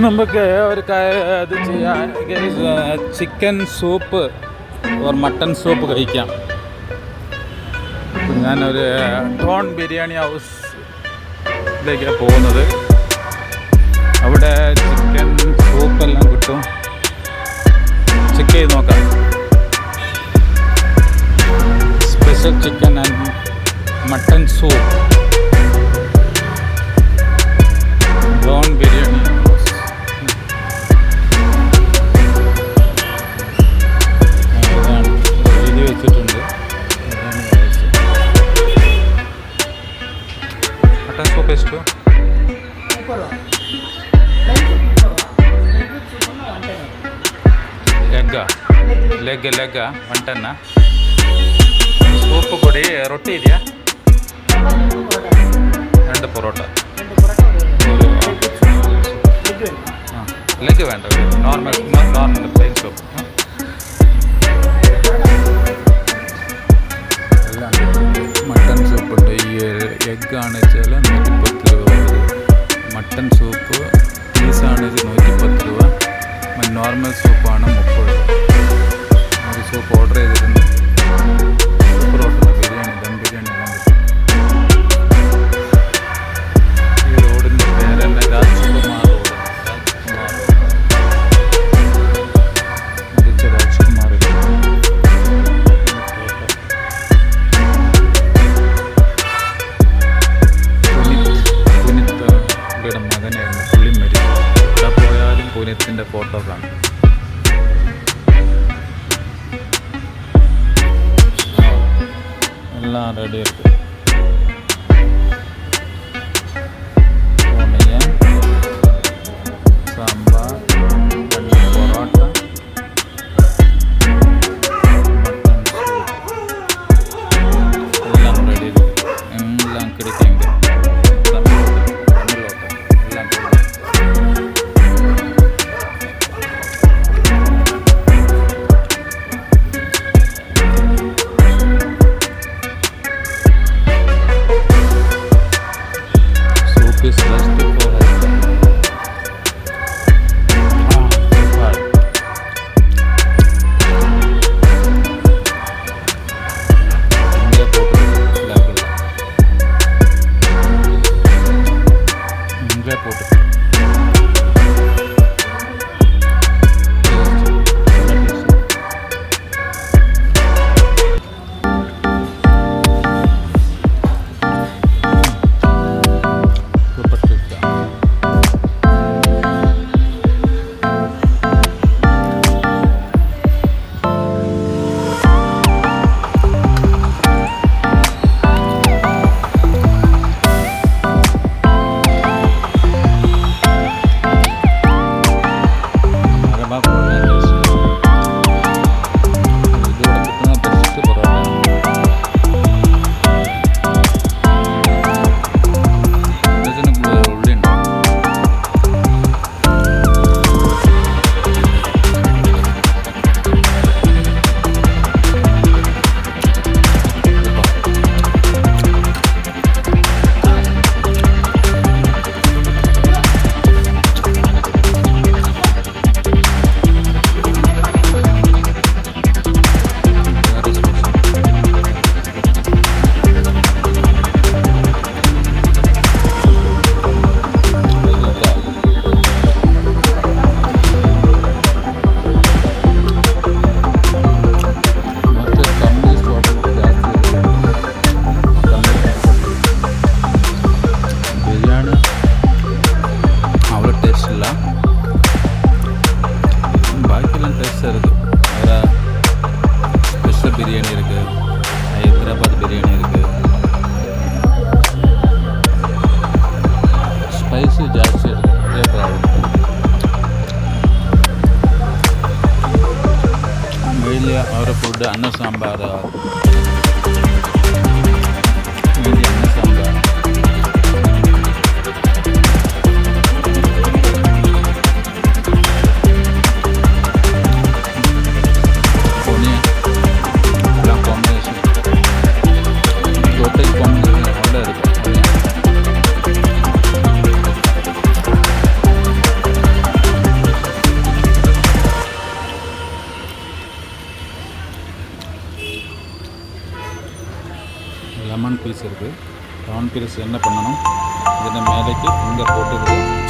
നമുക്ക് ഒരു ഇത് ചെയ്യാം, chicken soup or mutton soup കഴിക്കാം. ഞാനൊരു ടോൺ ബിരിയാണി ഹൗസിലേക്കാണ് പോകുന്നത്. അവിടെ ചിക്കൻ സൂപ്പെല്ലാം കിട്ടും. ചെക്ക് ചെയ്ത് നോക്കാം. Special chicken and mutton soup, tone biryani house. എഴുതി വെച്ചിട്ടുണ്ട്. ಮಟನ್ ಸೂಪ್ ಎಷ್ಟು? ಲೆಗ್ 1 ಟನ್ನ. ಸೂಪ್ ಕೊಡಿ. ರೊಟ್ಟಿ ಇದೆಯಾ? 2 പൊറോട്ട. ಲೆಗ್ വേണ്ട, നോർമൽ പ്ലെയിൻ സൂപ്പ്. മട്ടൺ സൂപ്പുണ്ട്. ഈ എഗ്ഗാണ് വെച്ചാൽ 110 രൂപ. മട്ടൺ സൂപ്പ് പീസാണ് 110 രൂപ. നോർമൽ സൂപ്പാണ് 30. ഒരു സൂപ്പ് ഓർഡർ ചെയ്തിട്ടുണ്ട്. സൂപ്പർ ഹോട്ടൽ ബിരിയാണി, ദം ബിരിയാണി എല്ലാം കിട്ടും. ഈ റോഡിൻ്റെ പേരല്ല, രാജ്കുമാർ റോഡ്. രാജ്കുമാർ പുനിയുടെ മകനായിരുന്നു. പുള്ളി മരിച്ചു. ഇവിടെ പോയാലും പുനിയത്തിൻ്റെ ഫോട്ടോ കാണും. എല്ലാം റെഡി ആയിട്ട് സാമ്പാർ, 2 പൊറോട്ട, മട്ടൺ സൂപ്പ് എല്ലാം റെഡി. എല്ലാം കിടക്കെങ്കിൽ തമിഴോട്ട് എല്ലാം soup is best for health. ಅವರ ಫುಡ್ ಅನ್ನ ಸಾಂಬಾರು, ಅನ್ನ ಸಾಂಬಾರು. பீஸ் இருக்குது. ப்ரான் பீஸ் என்ன பண்ணணும், ഇതിൻ്റെ മേലേക്ക് ഇങ്ങ போட்டுருக்கு